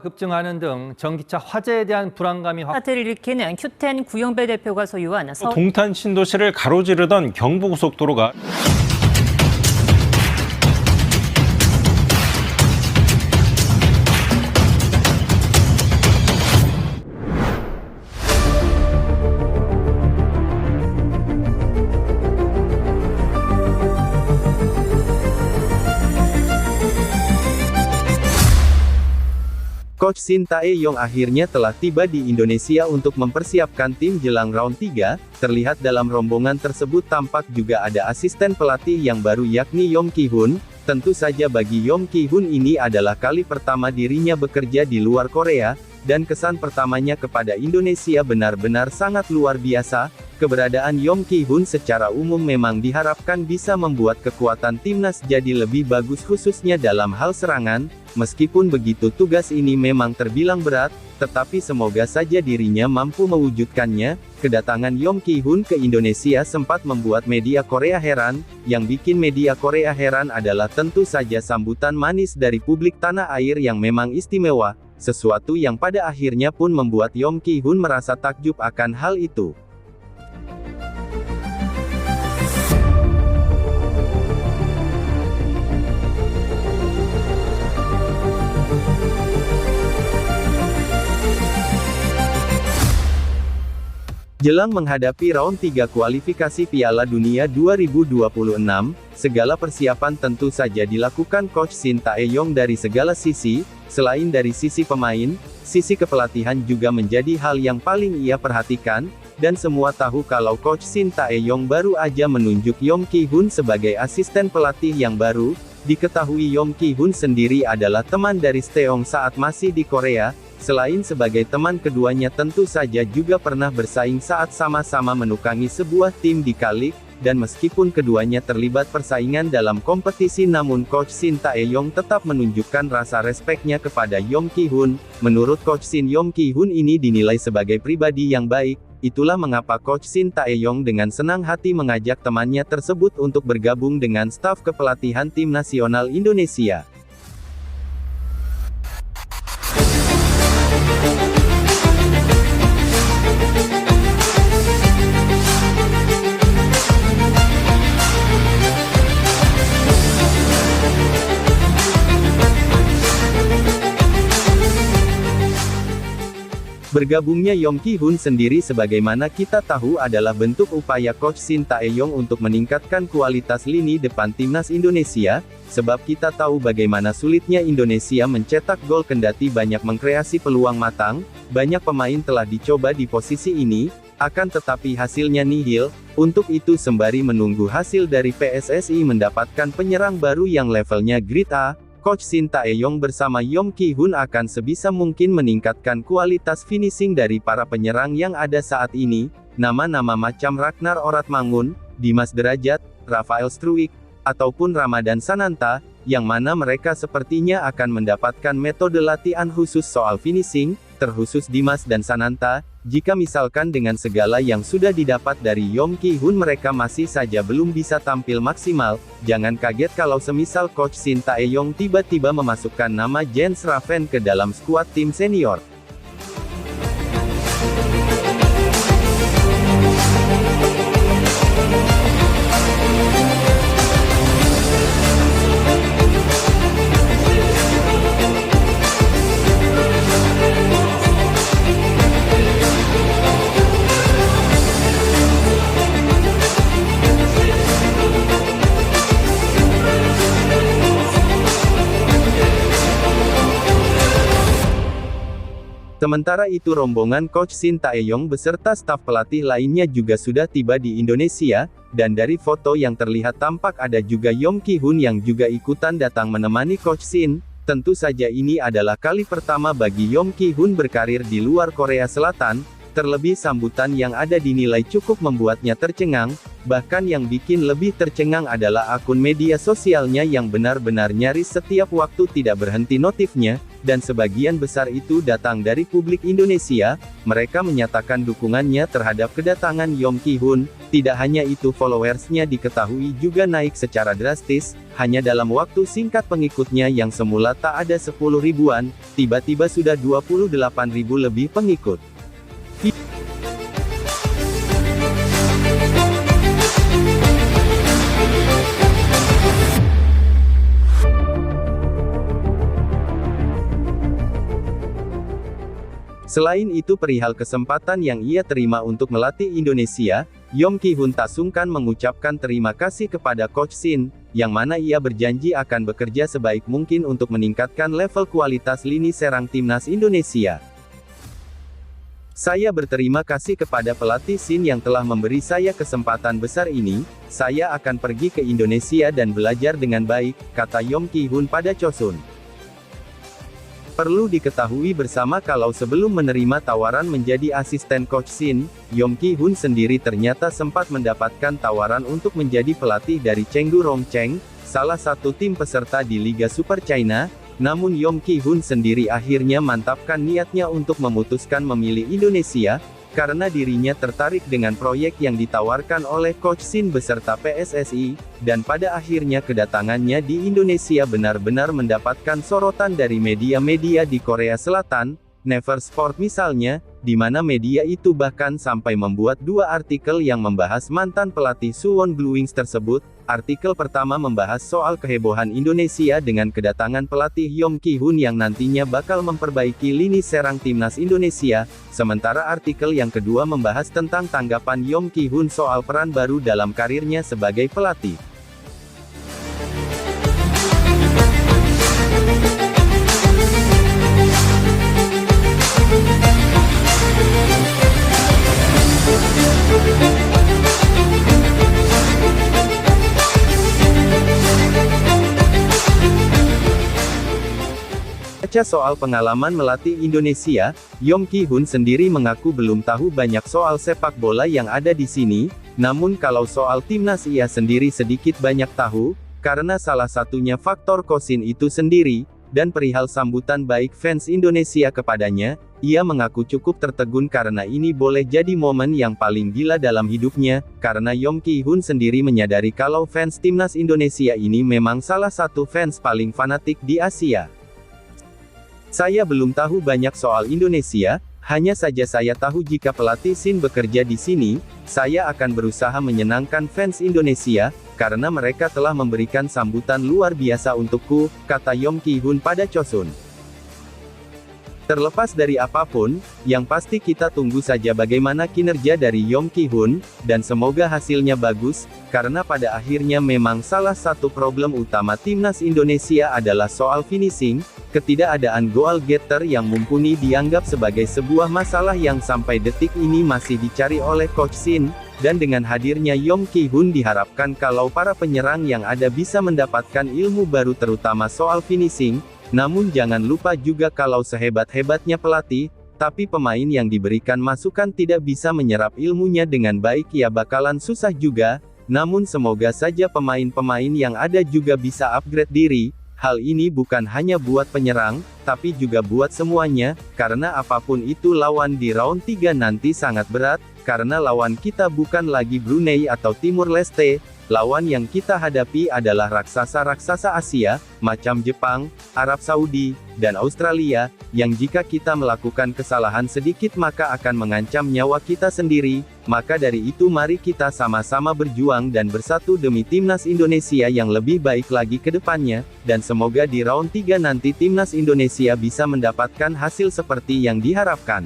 급증하는 등 전기차 화재에 대한 불안감이 사태를 일으키는 Q10 구영배 대표가 소유한 동탄 신도시를 가로지르던 경부고속도로가 Coach Shin Tae-yong akhirnya telah tiba di Indonesia untuk mempersiapkan tim jelang round 3, terlihat dalam rombongan tersebut tampak juga ada asisten pelatih yang baru yakni Yeom Ki-hun. Tentu saja bagi Yeom Ki-hun ini adalah kali pertama dirinya bekerja di luar Korea, dan kesan pertamanya kepada Indonesia benar-benar sangat luar biasa. Keberadaan Yeom Ki-hun secara umum memang diharapkan bisa membuat kekuatan timnas jadi lebih bagus khususnya dalam hal serangan. Meskipun begitu tugas ini memang terbilang berat, tetapi semoga saja dirinya mampu mewujudkannya. Kedatangan Yeom Ki-hun ke Indonesia sempat membuat media Korea heran. Yang bikin media Korea heran adalah tentu saja sambutan manis dari publik tanah air yang memang istimewa, sesuatu yang pada akhirnya pun membuat Yeom Ki-hun merasa takjub akan hal itu. Jelang menghadapi round 3 kualifikasi Piala Dunia 2026, segala persiapan tentu saja dilakukan Coach Shin Tae-yong dari segala sisi. Selain dari sisi pemain, sisi kepelatihan juga menjadi hal yang paling ia perhatikan, dan semua tahu kalau Coach Shin Tae-yong baru aja menunjuk Yeom Ki-hun sebagai asisten pelatih yang baru. Diketahui Yeom Ki-hun sendiri adalah teman dari Steong saat masih di Korea. Selain sebagai teman, keduanya tentu saja juga pernah bersaing saat sama-sama menukangi sebuah tim di K-League, dan meskipun keduanya terlibat persaingan dalam kompetisi namun Coach Shin Tae-yong tetap menunjukkan rasa respeknya kepada Yeom Ki-hun. Menurut Coach Shin, Yeom Ki-hun ini dinilai sebagai pribadi yang baik, itulah mengapa Coach Shin Tae-yong dengan senang hati mengajak temannya tersebut untuk bergabung dengan staf kepelatihan tim nasional Indonesia. Bergabungnya Yeom Ki-hun sendiri sebagaimana kita tahu adalah bentuk upaya Coach Shin Tae-yong untuk meningkatkan kualitas lini depan timnas Indonesia, sebab kita tahu bagaimana sulitnya Indonesia mencetak gol kendati banyak mengkreasi peluang matang. Banyak pemain telah dicoba di posisi ini, akan tetapi hasilnya nihil. Untuk itu sembari menunggu hasil dari PSSI mendapatkan penyerang baru yang levelnya grade A, Coach Shin Tae-yong bersama Yeom Ki-hun akan sebisa mungkin meningkatkan kualitas finishing dari para penyerang yang ada saat ini. Nama-nama macam Ragnar Oratmangun, Dimas Derajat, Rafael Struijk, ataupun Ramadan Sananta, yang mana mereka sepertinya akan mendapatkan metode latihan khusus soal finishing, terkhusus Dimas dan Sananta. Jika misalkan dengan segala yang sudah didapat dari Yeom Ki-hun mereka masih saja belum bisa tampil maksimal, jangan kaget kalau semisal Coach Shin Tae-yong tiba-tiba memasukkan nama Jens Raven ke dalam skuad tim senior. Sementara itu rombongan Coach Shin Tae-yong beserta staf pelatih lainnya juga sudah tiba di Indonesia, dan dari foto yang terlihat tampak ada juga Yeom Ki-hun yang juga ikutan datang menemani Coach Shin. Tentu saja ini adalah kali pertama bagi Yeom Ki-hun berkarir di luar Korea Selatan, terlebih sambutan yang ada dinilai cukup membuatnya tercengang. Bahkan yang bikin lebih tercengang adalah akun media sosialnya yang benar-benar nyaris setiap waktu tidak berhenti notifnya. dan sebagian besar itu datang dari publik Indonesia. Mereka menyatakan dukungannya terhadap kedatangan Yong Ki-hun. Tidak hanya itu, followersnya diketahui juga naik secara drastis. Hanya dalam waktu singkat pengikutnya yang semula tak ada 10 ribuan, tiba-tiba sudah 28 ribu lebih pengikut. Selain itu, perihal kesempatan yang ia terima untuk melatih Indonesia, Yong Ki-hun tak sungkan mengucapkan terima kasih kepada Coach Shin, yang mana ia berjanji akan bekerja sebaik mungkin untuk meningkatkan level kualitas lini serang timnas Indonesia. Saya berterima kasih kepada pelatih Shin yang telah memberi saya kesempatan besar ini. Saya akan pergi ke Indonesia dan belajar dengan baik, kata Yong Ki-hun pada Chosun. Perlu diketahui bersama kalau sebelum menerima tawaran menjadi asisten Coach Shin, Yong Ki-hun sendiri ternyata sempat mendapatkan tawaran untuk menjadi pelatih dari Chengdu Rongcheng, salah satu tim peserta di Liga Super China. Namun Yong Ki-hun sendiri akhirnya mantapkan niatnya untuk memutuskan memilih Indonesia, karena dirinya tertarik dengan proyek yang ditawarkan oleh Coach Shin beserta PSSI, dan pada akhirnya kedatangannya di Indonesia benar-benar mendapatkan sorotan dari media-media di Korea Selatan, Never Sport misalnya, di mana media itu bahkan sampai membuat 2 artikel yang membahas mantan pelatih Suwon Bluewings tersebut. Artikel pertama membahas soal kehebohan Indonesia dengan kedatangan pelatih Yong Ki-hun yang nantinya bakal memperbaiki lini serang timnas Indonesia, sementara artikel yang kedua membahas tentang tanggapan Yong Ki-hun soal peran baru dalam karirnya sebagai pelatih. Baca soal pengalaman melatih Indonesia, Yong Ki-hun sendiri mengaku belum tahu banyak soal sepak bola yang ada di sini, namun kalau soal timnas ia sendiri sedikit banyak tahu, karena salah satunya faktor Coach Shin itu sendiri, dan perihal sambutan baik fans Indonesia kepadanya, ia mengaku cukup tertegun karena ini boleh jadi momen yang paling gila dalam hidupnya, karena Yong Ki-hun sendiri menyadari kalau fans timnas Indonesia ini memang salah satu fans paling fanatik di Asia. Saya belum tahu banyak soal Indonesia, hanya saja saya tahu jika pelatih Shin bekerja di sini, saya akan berusaha menyenangkan fans Indonesia, karena mereka telah memberikan sambutan luar biasa untukku, kata Yong Ki-hun pada Chosun. Terlepas dari apapun, yang pasti kita tunggu saja bagaimana kinerja dari Yong Ki-hun, dan semoga hasilnya bagus, karena pada akhirnya memang salah satu problem utama timnas Indonesia adalah soal finishing. Ketidakadaan goal getter yang mumpuni dianggap sebagai sebuah masalah yang sampai detik ini masih dicari oleh Coach Shin, dan dengan hadirnya Yong Ki-hun diharapkan kalau para penyerang yang ada bisa mendapatkan ilmu baru terutama soal finishing. Namun jangan lupa juga kalau sehebat-hebatnya pelatih, tapi pemain yang diberikan masukan tidak bisa menyerap ilmunya dengan baik ya bakalan susah juga. Namun semoga saja pemain-pemain yang ada juga bisa upgrade diri. Hal ini bukan hanya buat penyerang, tapi juga buat semuanya, karena apapun itu lawan di round 3 nanti sangat berat, karena lawan kita bukan lagi Brunei atau Timur Leste, lawan yang kita hadapi adalah raksasa-raksasa Asia, macam Jepang, Arab Saudi, dan Australia, yang jika kita melakukan kesalahan sedikit maka akan mengancam nyawa kita sendiri. Maka dari itu mari kita sama-sama berjuang dan bersatu demi timnas Indonesia yang lebih baik lagi ke depannya, dan semoga di round 3 nanti timnas Indonesia bisa mendapatkan hasil seperti yang diharapkan.